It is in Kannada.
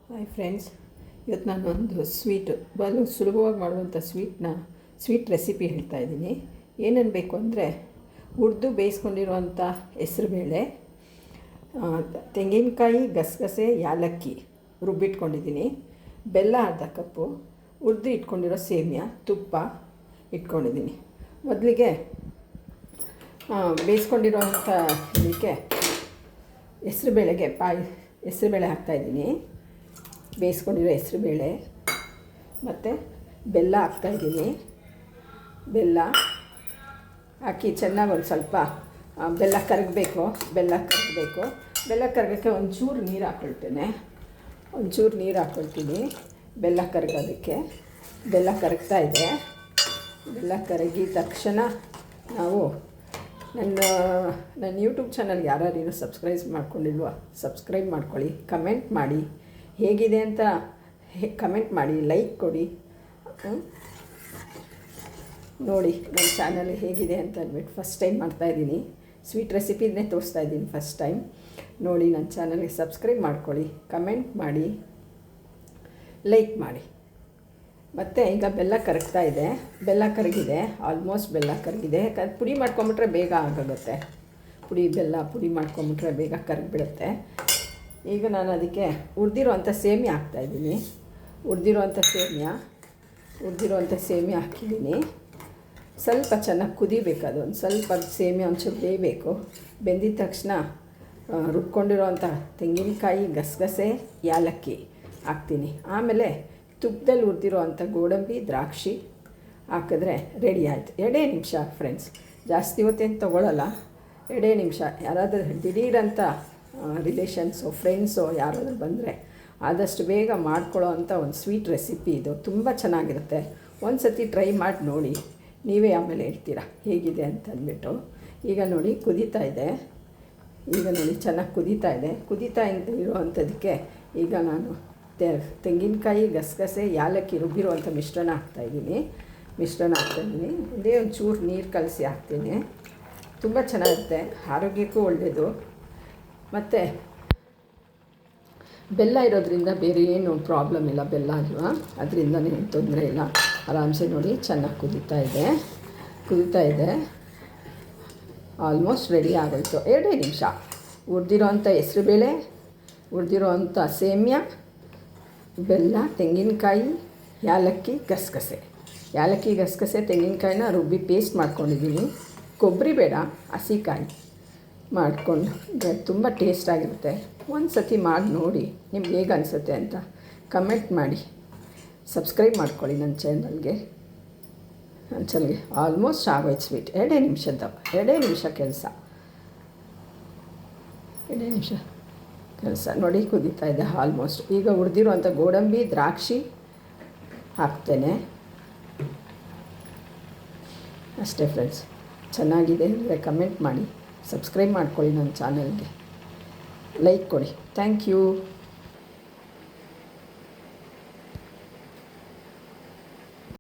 ಹಾಯ್ ಫ್ರೆಂಡ್ಸ್, ಇವತ್ತು ನಾನು ಒಂದು ಬಲು ಸುಲಭವಾಗಿ ಮಾಡುವಂಥ ಸ್ವೀಟ್ ರೆಸಿಪಿ ಹೇಳ್ತಾ ಇದ್ದೀನಿ. ಏನೇನು ಬೇಕು ಅಂದರೆ ಹುರಿದು ಬೇಯಿಸ್ಕೊಂಡಿರುವಂಥ ಹೆಸರುಬೇಳೆ, ತೆಂಗಿನಕಾಯಿ, ಗಸಗಸೆ, ಯಾಲಕ್ಕಿ ರುಬ್ಬಿಟ್ಕೊಂಡಿದ್ದೀನಿ, ಬೆಲ್ಲ ಅರ್ಧ ಕಪ್ಪು, ಹುರಿದು ಇಟ್ಕೊಂಡಿರೋ ಸೇಮಿಯಾ, ತುಪ್ಪ ಇಟ್ಕೊಂಡಿದ್ದೀನಿ. ಮೊದಲಿಗೆ ಬೇಯಿಸ್ಕೊಂಡಿರೋವಂಥ ಇದಕ್ಕೆ ಹೆಸರುಬೇಳೆ ಹಾಕ್ತಾಯಿದ್ದೀನಿ. ಬೇಯಿಸ್ಕೊಂಡಿರೋ ಹೆಸರುಬೇಳೆ ಮತ್ತು ಬೆಲ್ಲ ಹಾಕ್ತಾಯಿದ್ದೀನಿ. ಬೆಲ್ಲ ಹಾಕಿ ಚೆನ್ನಾಗಿ ಒಂದು ಸ್ವಲ್ಪ ಬೆಲ್ಲ ಕರಗಬೇಕು. ಬೆಲ್ಲ ಕರಗೋಕ್ಕೆ ಒಂಚೂರು ನೀರು ಹಾಕ್ಕೊಳ್ತೀನಿ. ಬೆಲ್ಲ ಕರಗೋದಕ್ಕೆ ಬೆಲ್ಲ ಕರಗ್ತಾ ಇದೆ. ಬೆಲ್ಲ ಕರಗಿದ ತಕ್ಷಣ ನಾವು ನನ್ನ ಯೂಟ್ಯೂಬ್ ಚಾನಲ್ಗೆ ಯಾರು ಸಬ್ಸ್ಕ್ರೈಬ್ ಮಾಡ್ಕೊಂಡಿಲ್ವೋ ಸಬ್ಸ್ಕ್ರೈಬ್ ಮಾಡ್ಕೊಳ್ಳಿ, ಕಮೆಂಟ್ ಮಾಡಿ, ಹೇಗಿದೆ ಅಂತ ಕಮೆಂಟ್ ಮಾಡಿ, ಲೈಕ್ ಕೊಡಿ. ನೋಡಿ ನನ್ನ ಚಾನಲ್ ಹೇಗಿದೆ ಅಂತ ಅಂದ್ಬಿಟ್ಟು ಫಸ್ಟ್ ಟೈಮ್ ಮಾಡ್ತಾಯಿದ್ದೀನಿ. ಸ್ವೀಟ್ ರೆಸಿಪಿನೇ ತೋರಿಸ್ತಾಯಿದ್ದೀನಿ ಫಸ್ಟ್ ಟೈಮ್. ನೋಡಿ ನನ್ನ ಚಾನಲ್ಗೆ ಸಬ್ಸ್ಕ್ರೈಬ್ ಮಾಡ್ಕೊಳ್ಳಿ, ಕಮೆಂಟ್ ಮಾಡಿ, ಲೈಕ್ ಮಾಡಿ. ಮತ್ತು ಈಗ ಬೆಲ್ಲ ಕರಗ್ತಾ ಇದೆ. ಬೆಲ್ಲ ಕರಗಿದೆ, ಆಲ್ಮೋಸ್ಟ್ ಬೆಲ್ಲ ಕರಗಿದೆ. ಪುಡಿ ಮಾಡ್ಕೊಂಬಿಟ್ರೆ ಬೇಗ ಆಗೋಗುತ್ತೆ. ಬೆಲ್ಲ ಪುಡಿ ಮಾಡ್ಕೊಂಬಿಟ್ರೆ ಬೇಗ ಕರಗಿಬಿಡುತ್ತೆ. ಈಗ ನಾನು ಅದಕ್ಕೆ ಹುರಿದಿರೋವಂಥ ಸೇಮಿಯಾ ಹಾಕ್ತಾಯಿದ್ದೀನಿ. ಹುರಿದಿರೋವಂಥ ಸೇಮಿಯಾ ಹಾಕಿದ್ದೀನಿ. ಸ್ವಲ್ಪ ಚೆನ್ನಾಗಿ ಕುದಿಬೇಕು. ಅದು ಒಂದು ಸ್ವಲ್ಪ ಸೇಮಿಯಾ ಒಂಚೂರು ಬೇಯಬೇಕು. ಬೆಂದಿದ ತಕ್ಷಣ ರುಬ್ಕೊಂಡಿರೋವಂಥ ತೆಂಗಿನಕಾಯಿ, ಗಸಗಸೆ, ಯಾಲಕ್ಕಿ ಹಾಕ್ತೀನಿ. ಆಮೇಲೆ ತುಪ್ಪದಲ್ಲಿ ಹುರಿದಿರೋವಂಥ ಗೋಡಂಬಿ, ದ್ರಾಕ್ಷಿ ಹಾಕಿದ್ರೆ ರೆಡಿ ಆಯಿತು. 2 ನಿಮಿಷ ಫ್ರೆಂಡ್ಸ್, ಜಾಸ್ತಿ ಹೊತ್ತೇನು ತೊಗೊಳ್ಳಲ್ಲ. 2 ನಿಮಿಷ. ಯಾರಾದರೂ ದಿಢೀರಂತ ರಿಲೇಷನ್ಸು, ಫ್ರೆಂಡ್ಸು ಯಾರಾದರೂ ಬಂದರೆ ಆದಷ್ಟು ಬೇಗ ಮಾಡ್ಕೊಳ್ಳೋ ಅಂಥ ಒಂದು ಸ್ವೀಟ್ ರೆಸಿಪಿ ಇದು. ತುಂಬ ಚೆನ್ನಾಗಿರುತ್ತೆ. ಒಂದು ಸತಿ ಟ್ರೈ ಮಾಡಿ ನೋಡಿ, ನೀವೇ ಆಮೇಲೆ ಹೇಳ್ತೀರಾ ಹೇಗಿದೆ ಅಂತ ಅಂದ್ಬಿಟ್ಟು. ಈಗ ನೋಡಿ ಕುದೀತಾ ಇದೆ. ಚೆನ್ನಾಗಿ ಕುದೀತಾ ಇರುವಂಥದ್ದಕ್ಕೆ ಈಗ ನಾನು ತೆಂಗಿನಕಾಯಿ, ಗಸಗಸೆ, ಯಾಲಕ್ಕಿ ರುಬ್ಬಿರುವಂಥ ಮಿಶ್ರಣ ಹಾಕ್ತಾಯಿದ್ದೀನಿ. ಒಂದೇ ಒಂದು ಚೂರು ನೀರು ಕಲಸಿ ಹಾಕ್ತೀನಿ. ತುಂಬ ಚೆನ್ನಾಗಿರುತ್ತೆ, ಆರೋಗ್ಯಕ್ಕೂ ಒಳ್ಳೆಯದು. ಮತ್ತು ಬೆಲ್ಲ ಇರೋದ್ರಿಂದ ಬೇರೆ ಏನು ಪ್ರಾಬ್ಲಮ್ ಇಲ್ಲ. ಬೆಲ್ಲ ಅಲ್ವಾ, ಅದರಿಂದನೇ ಏನು ತೊಂದರೆ ಇಲ್ಲ. ಆರಾಮ್ಸೆ ನೋಡಿ ಚೆನ್ನಾಗಿ ಕುದೀತಾ ಇದೆ. ಆಲ್ಮೋಸ್ಟ್ ರೆಡಿ ಆಗೋಯ್ತು. 2 ನಿಮಿಷ. ಹುರಿದಿರೋವಂಥ ಹೆಸರುಬೇಳೆ, ಹುರಿದಿರೋವಂಥ ಸೇಮಿಯಾ, ಬೆಲ್ಲ, ತೆಂಗಿನಕಾಯಿ, ಯಾಲಕ್ಕಿ, ಗಸಗಸೆ, ತೆಂಗಿನಕಾಯಿನ ರುಬ್ಬಿ ಪೇಸ್ಟ್ ಮಾಡ್ಕೊಂಡಿದ್ದೀನಿ. ಕೊಬ್ಬರಿ ಬೇಡ, ಹಸಿಕಾಯಿ ಮಾಡಿಕೊಂಡ್ರೆ ತುಂಬ ಟೇಸ್ಟಾಗಿರುತ್ತೆ. ಒಂದು ಸತಿ ಮಾಡಿ ನೋಡಿ, ನಿಮ್ಗೆ ಹೇಗೆ ಅನಿಸುತ್ತೆ ಅಂತ ಕಮೆಂಟ್ ಮಾಡಿ, ಸಬ್ಸ್ಕ್ರೈಬ್ ಮಾಡ್ಕೊಳ್ಳಿ ನನ್ನ ಚಾನಲ್ಗೆ. ಆಲ್ಮೋಸ್ಟ್ ಆಗೋಯ್ತು ಸ್ವೀಟ್. 2 ನಿಮಿಷ ಕೆಲಸ ನೋಡಿ. ಕುದೀತಾ ಇದೆ ಆಲ್ಮೋಸ್ಟ್. ಈಗ ಹುರಿದಿರುವಂಥ ಗೋಡಂಬಿ, ದ್ರಾಕ್ಷಿ ಹಾಕ್ತೇನೆ. ಅಷ್ಟೇ ಫ್ರೆಂಡ್ಸ್. ಚೆನ್ನಾಗಿದೆ ಅಂದರೆ ಕಮೆಂಟ್ ಮಾಡಿ, ಸಬ್ಸ್ಕ್ರೈಬ್ ಮಾಡ್ಕೊಳ್ಳಿ ನನ್ನ ಚಾನಲ್ಗೆ, ಲೈಕ್ ಕೊಡಿ. Thank you.